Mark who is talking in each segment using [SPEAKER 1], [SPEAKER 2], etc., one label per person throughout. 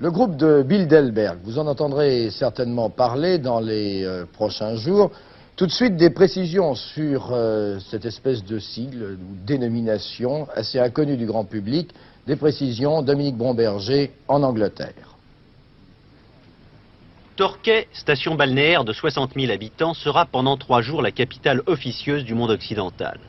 [SPEAKER 1] Le groupe de Bilderberg, vous en entendrez certainement parler dans les prochains jours. Tout de suite, des précisions sur cette espèce de sigle ou dénomination assez inconnue du grand public. Des précisions, Dominique Bromberger en Angleterre.
[SPEAKER 2] Torquay, station balnéaire de 60 000 habitants, sera pendant 3 jours la capitale officieuse du monde occidental.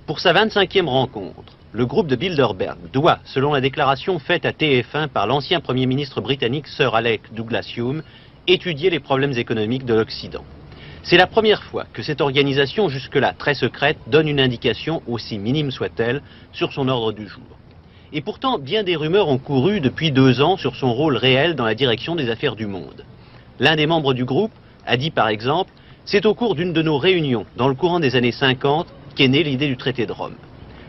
[SPEAKER 2] Pour sa 25e rencontre, le groupe de Bilderberg doit, selon la déclaration faite à TF1 par l'ancien Premier ministre britannique Sir Alec Douglas-Home, étudier les problèmes économiques de l'Occident. C'est la première fois que cette organisation, jusque-là très secrète, donne une indication, aussi minime soit-elle, sur son ordre du jour. Et pourtant, bien des rumeurs ont couru depuis 2 ans sur son rôle réel dans la direction des affaires du monde. L'un des membres du groupe a dit par exemple « C'est au cours d'une de nos réunions, dans le courant des années 50, qu'est née l'idée du traité de Rome ».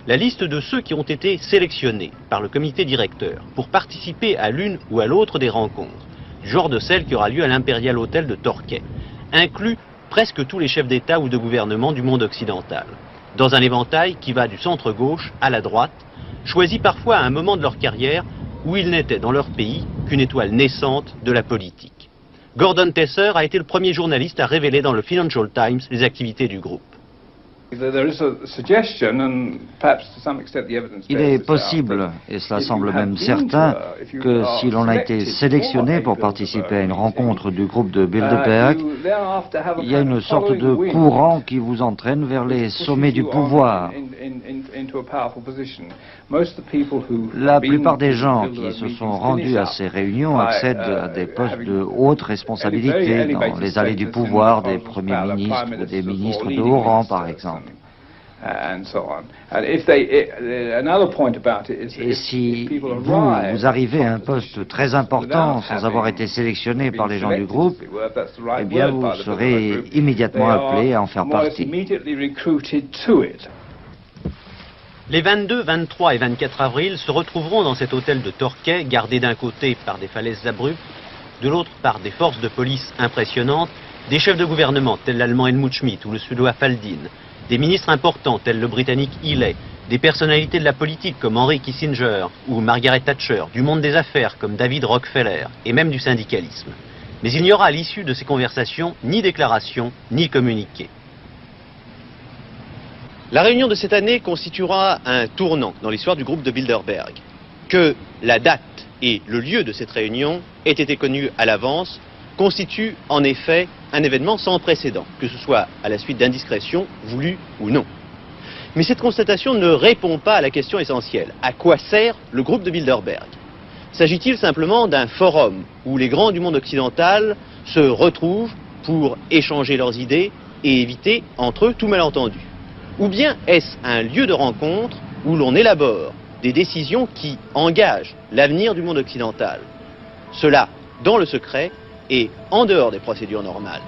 [SPEAKER 2] La liste de ceux qui ont été sélectionnés par le comité directeur pour participer à l'une ou à l'autre des rencontres, du genre de celle qui aura lieu à l'Imperial Hotel de Torquay, inclut presque tous les chefs d'État ou de gouvernement du monde occidental, dans un éventail qui va du centre-gauche à la droite, choisis parfois à un moment de leur carrière où ils n'étaient dans leur pays qu'une étoile naissante de la politique. Gordon Tesser a été le premier journaliste à révéler dans le Financial Times les activités du groupe.
[SPEAKER 3] Il est possible, et cela semble même certain, que si l'on a été sélectionné pour participer à une rencontre du groupe de Bilderberg, il y a une sorte de courant qui vous entraîne vers les sommets du pouvoir. La plupart des gens qui se sont rendus à ces réunions accèdent à des postes de haute responsabilité dans les allées du pouvoir des premiers ministres ou des ministres de haut rang, par exemple. Et si vous arrivez à un poste très important sans avoir été sélectionné par les gens du groupe, eh bien vous serez immédiatement appelé à en faire partie.
[SPEAKER 2] Les 22, 23 et 24 avril se retrouveront dans cet hôtel de Torquay, gardé d'un côté par des falaises abruptes, de l'autre par des forces de police impressionnantes, des chefs de gouvernement tels l'allemand Helmut Schmidt ou le suédois Faldin, des ministres importants tels le britannique Healey, des personnalités de la politique comme Henry Kissinger ou Margaret Thatcher, du monde des affaires comme David Rockefeller et même du syndicalisme. Mais il n'y aura à l'issue de ces conversations ni déclaration ni communiqué. La réunion de cette année constituera un tournant dans l'histoire du groupe de Bilderberg. Que la date et le lieu de cette réunion aient été connus à l'avance constitue en effet un événement sans précédent, que ce soit à la suite d'indiscrétions voulues ou non. Mais cette constatation ne répond pas à la question essentielle. À quoi sert le groupe de Bilderberg? S'agit-il simplement d'un forum où les grands du monde occidental se retrouvent pour échanger leurs idées et éviter entre eux tout malentendu? Ou bien est-ce un lieu de rencontre où l'on élabore des décisions qui engagent l'avenir du monde occidental? Cela dans le secret et en dehors des procédures normales.